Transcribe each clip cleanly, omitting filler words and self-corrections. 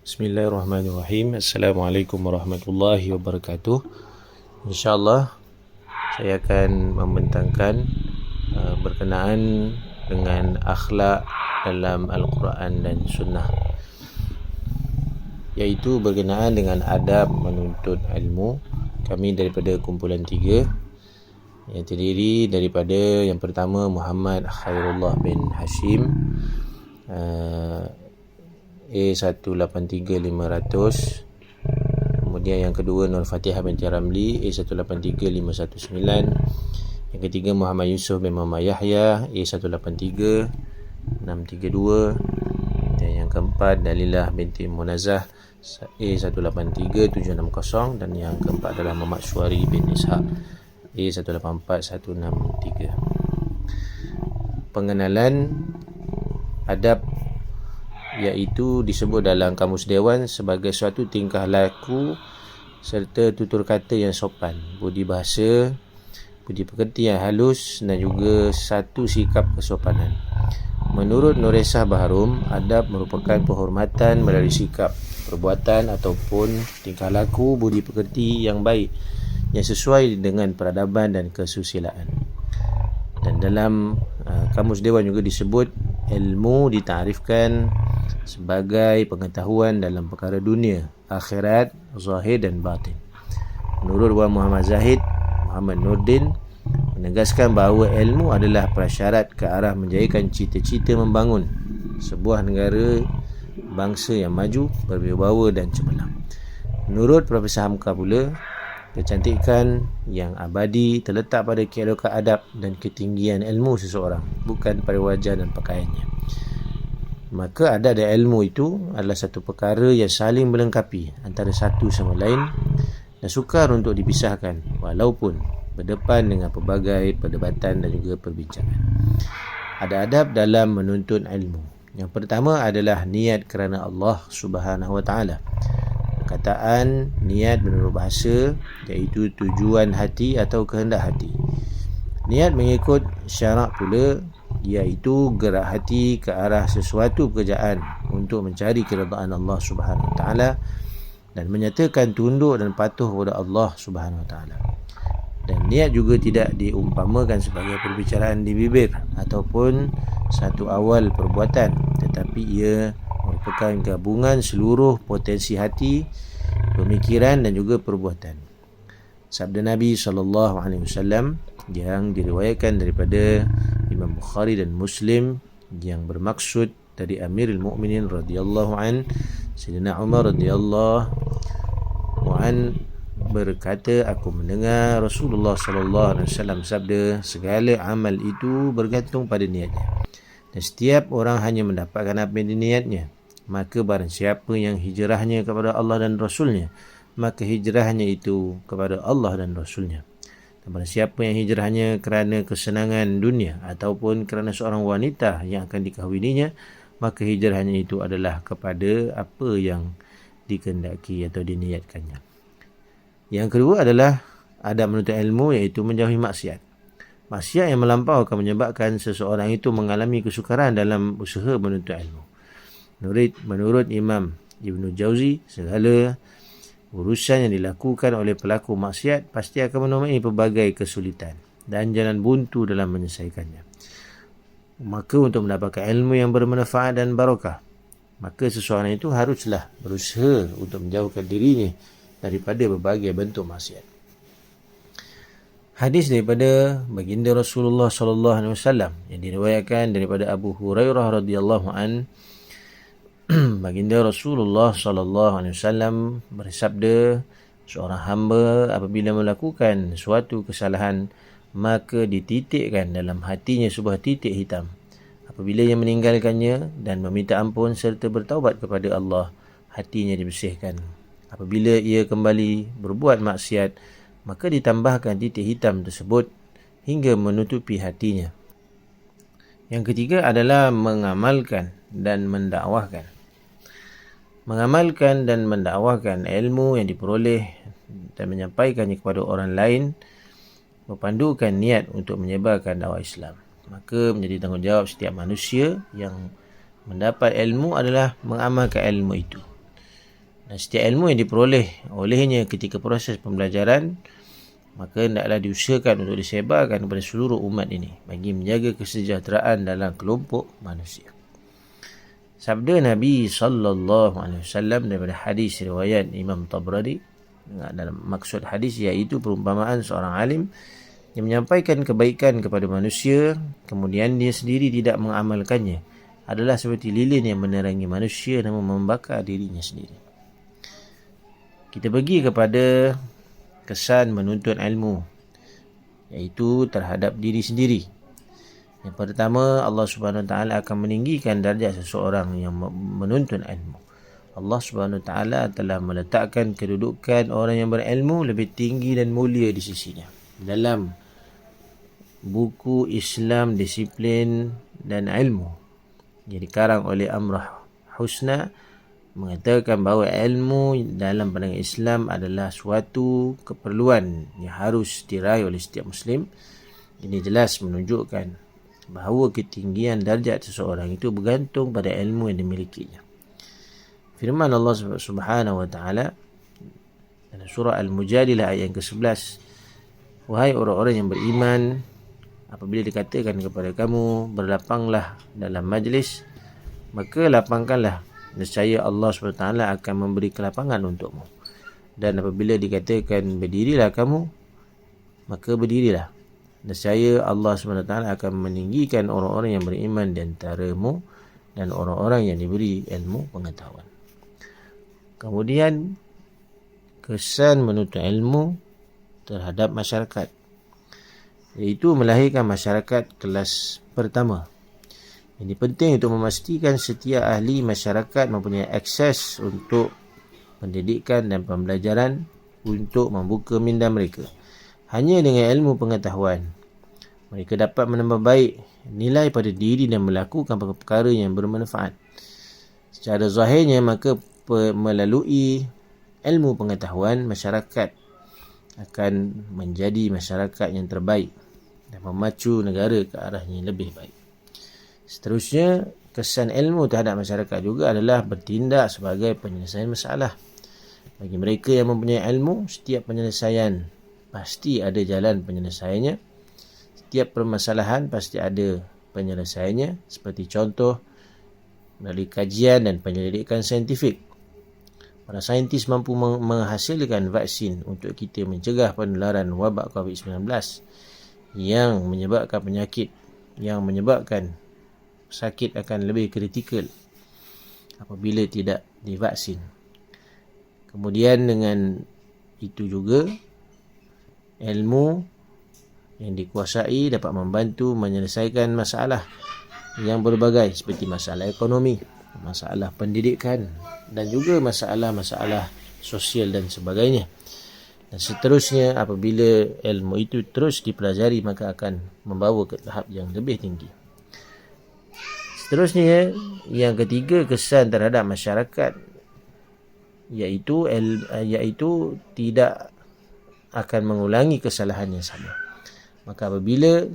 Bismillahirrahmanirrahim. Assalamualaikum warahmatullahi wabarakatuh. InsyaAllah saya akan membentangkan berkenaan dengan akhlak dalam Al-Quran dan Sunnah, iaitu berkenaan dengan adab menuntut ilmu. Kami daripada kumpulan 3 yang terdiri daripada yang pertama Muhammad Khairullah bin Hashim, A183500. Kemudian yang kedua Nur Fatihah binti Ramli, A183519. Yang ketiga Muhammad Yusuf bin Muhammad Yahya, A183632. Dan yang keempat Dalilah binti Munazah, A183760. Dan yang keempat adalah Muhammad Syuari bin Ishaq, A184163. Pengenalan adab iaitu disebut dalam Kamus Dewan sebagai suatu tingkah laku serta tutur kata yang sopan, budi bahasa, budi pekerti yang halus dan juga satu sikap kesopanan. Menurut Nuresah Baharum, adab merupakan penghormatan melalui sikap, perbuatan ataupun tingkah laku budi pekerti yang baik yang sesuai dengan peradaban dan kesusilaan. Dan dalam Kamus Dewan juga disebut ilmu ditarifkan sebagai pengetahuan dalam perkara dunia, akhirat, zahir dan batin. Menurut Wan Muhammad Zahid Muhammad Nurdin menegaskan bahawa ilmu adalah prasyarat ke arah menjayakan cita-cita membangun sebuah negara bangsa yang maju, berwibawa dan cemerlang. Menurut Profesor Hamka pula, kecantikan yang abadi terletak pada keelokan adab dan ketinggian ilmu seseorang, bukan pada wajah dan pakaiannya. Maka adab dan ilmu itu adalah satu perkara yang saling melengkapi antara satu sama lain dan sukar untuk dipisahkan walaupun berdepan dengan pelbagai perdebatan dan juga perbincangan. Ada adab dalam menuntut ilmu. Yang pertama adalah niat kerana Allah Subhanahu Wa Taala. Perkataan niat menurut bahasa iaitu tujuan hati atau kehendak hati. Niat mengikut syarak pula iaitu gerak hati ke arah sesuatu pekerjaan untuk mencari keredaan Allah Subhanahu Wa Taala dan menyatakan tunduk dan patuh kepada Allah Subhanahu Wa Taala. Dan niat juga tidak diumpamakan sebagai perbicaraan di bibir ataupun satu awal perbuatan, tetapi ia merupakan gabungan seluruh potensi hati, pemikiran dan juga perbuatan. Sabda Nabi SAW yang diriwayatkan daripada Imam Bukhari dan Muslim yang bermaksud dari Amirul Mukminin radhiyallahu an, Sayyidina Umar radhiyallahu an berkata, aku mendengar Rasulullah SAW sabda, segala amal itu bergantung pada niatnya, dan setiap orang hanya mendapatkan apa yang diniatnya. Maka barang siapa yang hijrahnya kepada Allah dan Rasulnya, maka hijrahnya itu kepada Allah dan Rasulnya. Dan barang siapa yang hijrahnya kerana kesenangan dunia ataupun kerana seorang wanita yang akan dikahwininya, maka hijrahnya itu adalah kepada apa yang dikehendaki atau diniatkannya. Yang kedua adalah adab menuntut ilmu, iaitu menjauhi maksiat. Maksiat yang melampau akan menyebabkan seseorang itu mengalami kesukaran dalam usaha menuntut ilmu. Menurut Imam Ibn Jauzi, segala urusan yang dilakukan oleh pelaku maksiat pasti akan menemui pelbagai kesulitan dan jalan buntu dalam menyelesaikannya. Maka untuk mendapatkan ilmu yang bermanfaat dan barakah, maka seseorang itu haruslah berusaha untuk menjauhkan dirinya daripada berbagai bentuk maksiat. Hadis daripada baginda Rasulullah SAW yang diriwayatkan daripada Abu Hurairah radhiyallahu an, baginda Rasulullah SAW bersabda, seorang hamba apabila melakukan suatu kesalahan, maka dititikkan dalam hatinya sebuah titik hitam. Apabila ia meninggalkannya dan meminta ampun serta bertaubat kepada Allah, hatinya dibersihkan. Apabila ia kembali berbuat maksiat, maka ditambahkan titik hitam tersebut hingga menutupi hatinya. Yang ketiga adalah mengamalkan dan mendakwahkan. Mengamalkan dan mendakwahkan ilmu yang diperoleh dan menyampaikannya kepada orang lain, berpandukan niat untuk menyebarkan dakwah Islam. Maka menjadi tanggungjawab setiap manusia yang mendapat ilmu adalah mengamalkan ilmu itu. Dan setiap ilmu yang diperoleh olehnya ketika proses pembelajaran, maka hendaklah diusahakan untuk disebarkan kepada seluruh umat ini bagi menjaga kesejahteraan dalam kelompok manusia. Sabda Nabi SAW daripada hadis riwayat Imam Tabrani, dalam maksud hadis iaitu perumpamaan seorang alim yang menyampaikan kebaikan kepada manusia, kemudian dia sendiri tidak mengamalkannya, adalah seperti lilin yang menerangi manusia namun membakar dirinya sendiri. Kita pergi kepada kesan menuntut ilmu, iaitu terhadap diri sendiri. Yang pertama, Allah Subhanahu Wa Taala akan meninggikan darjat seseorang yang menuntut ilmu. Allah Subhanahu Wa Taala telah meletakkan kedudukan orang yang berilmu lebih tinggi dan mulia di sisinya. Dalam buku Islam, Disiplin dan Ilmu yang dikarang oleh Amrah Husna, mengatakan bahawa ilmu dalam pandangan Islam adalah suatu keperluan yang harus diraih oleh setiap Muslim. Ini jelas menunjukkan bahawa ketinggian darjat seseorang itu bergantung pada ilmu yang dimilikinya. Firman Allah Subhanahu Wa Taala dalam surah Al-Mujadilah ayat yang ke-11, wahai orang-orang yang beriman, apabila dikatakan kepada kamu berlapanglah dalam majlis, maka lapangkanlah, nescaya Allah SWT akan memberi kelapangan untukmu. Dan apabila dikatakan berdirilah kamu, maka berdirilah, nescaya Allah SWT akan meninggikan orang-orang yang beriman di antaramu dan orang-orang yang diberi ilmu pengetahuan. Kemudian kesan menuntut ilmu terhadap masyarakat, iaitu melahirkan masyarakat kelas pertama. Ini penting untuk memastikan setiap ahli masyarakat mempunyai akses untuk pendidikan dan pembelajaran untuk membuka minda mereka. Hanya dengan ilmu pengetahuan, mereka dapat menambah baik nilai pada diri dan melakukan perkara yang bermanfaat. Secara zahirnya, maka melalui ilmu pengetahuan, masyarakat akan menjadi masyarakat yang terbaik dan memacu negara ke arah yang lebih baik. Seterusnya, kesan ilmu terhadap masyarakat juga adalah bertindak sebagai penyelesaian masalah. Bagi mereka yang mempunyai ilmu, setiap penyelesaian pasti ada jalan penyelesaiannya. Setiap permasalahan pasti ada penyelesaiannya. Seperti contoh, melalui kajian dan penyelidikan saintifik. Para saintis mampu menghasilkan vaksin untuk kita mencegah penularan wabak COVID-19 yang menyebabkan penyakit, yang menyebabkan sakit akan lebih kritikal apabila tidak divaksin. Kemudian dengan itu juga, ilmu yang dikuasai dapat membantu menyelesaikan masalah yang berbagai seperti masalah ekonomi, masalah pendidikan dan juga masalah-masalah sosial dan sebagainya. Dan seterusnya, apabila ilmu itu terus dipelajari, maka akan membawa ke tahap yang lebih tinggi. Seterusnya, yang ketiga, kesan terhadap masyarakat, iaitu tidak akan mengulangi kesalahan yang sama. Maka apabila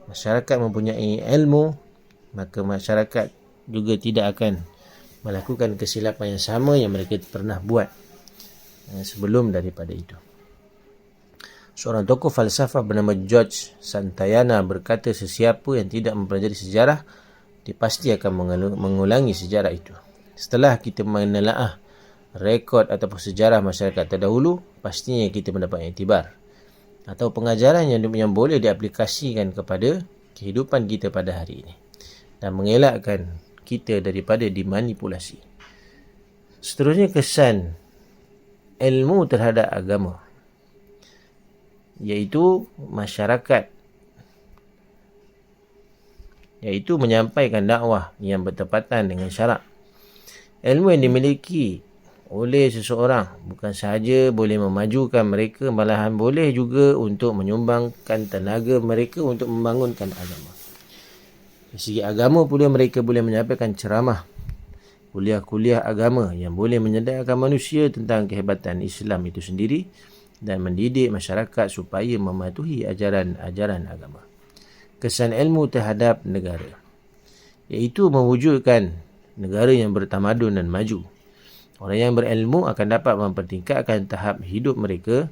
masyarakat mempunyai ilmu, maka masyarakat juga tidak akan melakukan kesilapan yang sama yang mereka pernah buat sebelum daripada itu. Seorang tokoh falsafah bernama George Santayana berkata, sesiapa yang tidak mempelajari sejarah, dia pasti akan mengulangi sejarah itu. Setelah kita menelaah rekod ataupun sejarah masyarakat terdahulu, pastinya kita mendapat iktibar atau pengajaran yang boleh diaplikasikan kepada kehidupan kita pada hari ini dan mengelakkan kita daripada dimanipulasi. Seterusnya, kesan ilmu terhadap agama, iaitu masyarakat, iaitu menyampaikan dakwah yang bertepatan dengan syarak. Ilmu yang dimiliki oleh seseorang bukan sahaja boleh memajukan mereka, malahan boleh juga untuk menyumbangkan tenaga mereka untuk membangunkan agama. Dari segi agama pula, mereka boleh menyampaikan ceramah, kuliah-kuliah agama yang boleh menyedarkan manusia tentang kehebatan Islam itu sendiri dan mendidik masyarakat supaya mematuhi ajaran-ajaran agama. Kesan ilmu terhadap negara, iaitu mewujudkan negara yang bertamadun dan maju. Orang yang berilmu akan dapat mempertingkatkan tahap hidup mereka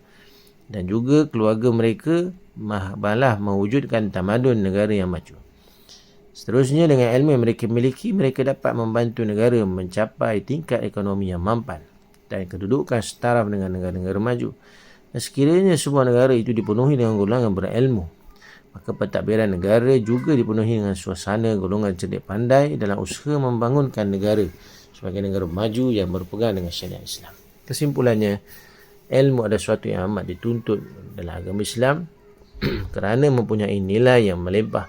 dan juga keluarga mereka, malah mewujudkan tamadun negara yang maju. Seterusnya, dengan ilmu yang mereka miliki, mereka dapat membantu negara mencapai tingkat ekonomi yang mampan dan kedudukan setara dengan negara-negara maju. Dan sekiranya sebuah negara itu dipenuhi dengan golongan berilmu, maka pentadbiran negara juga dipenuhi dengan suasana golongan cerdik pandai dalam usaha membangunkan negara sebagai negara maju yang berpegang dengan syariat Islam. Kesimpulannya, ilmu adalah sesuatu yang amat dituntut dalam agama Islam kerana mempunyai nilai yang melimpah.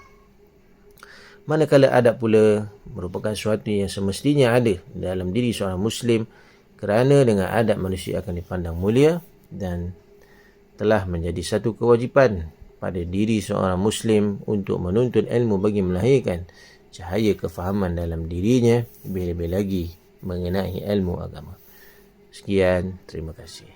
Manakala adab pula merupakan sesuatu yang semestinya ada dalam diri seorang Muslim, kerana dengan adab manusia akan dipandang mulia dan telah menjadi satu kewajipan pada diri seorang Muslim untuk menuntut ilmu bagi melahirkan cahaya kefahaman dalam dirinya, lebih-lebih lagi mengenai ilmu agama. Sekian, terima kasih.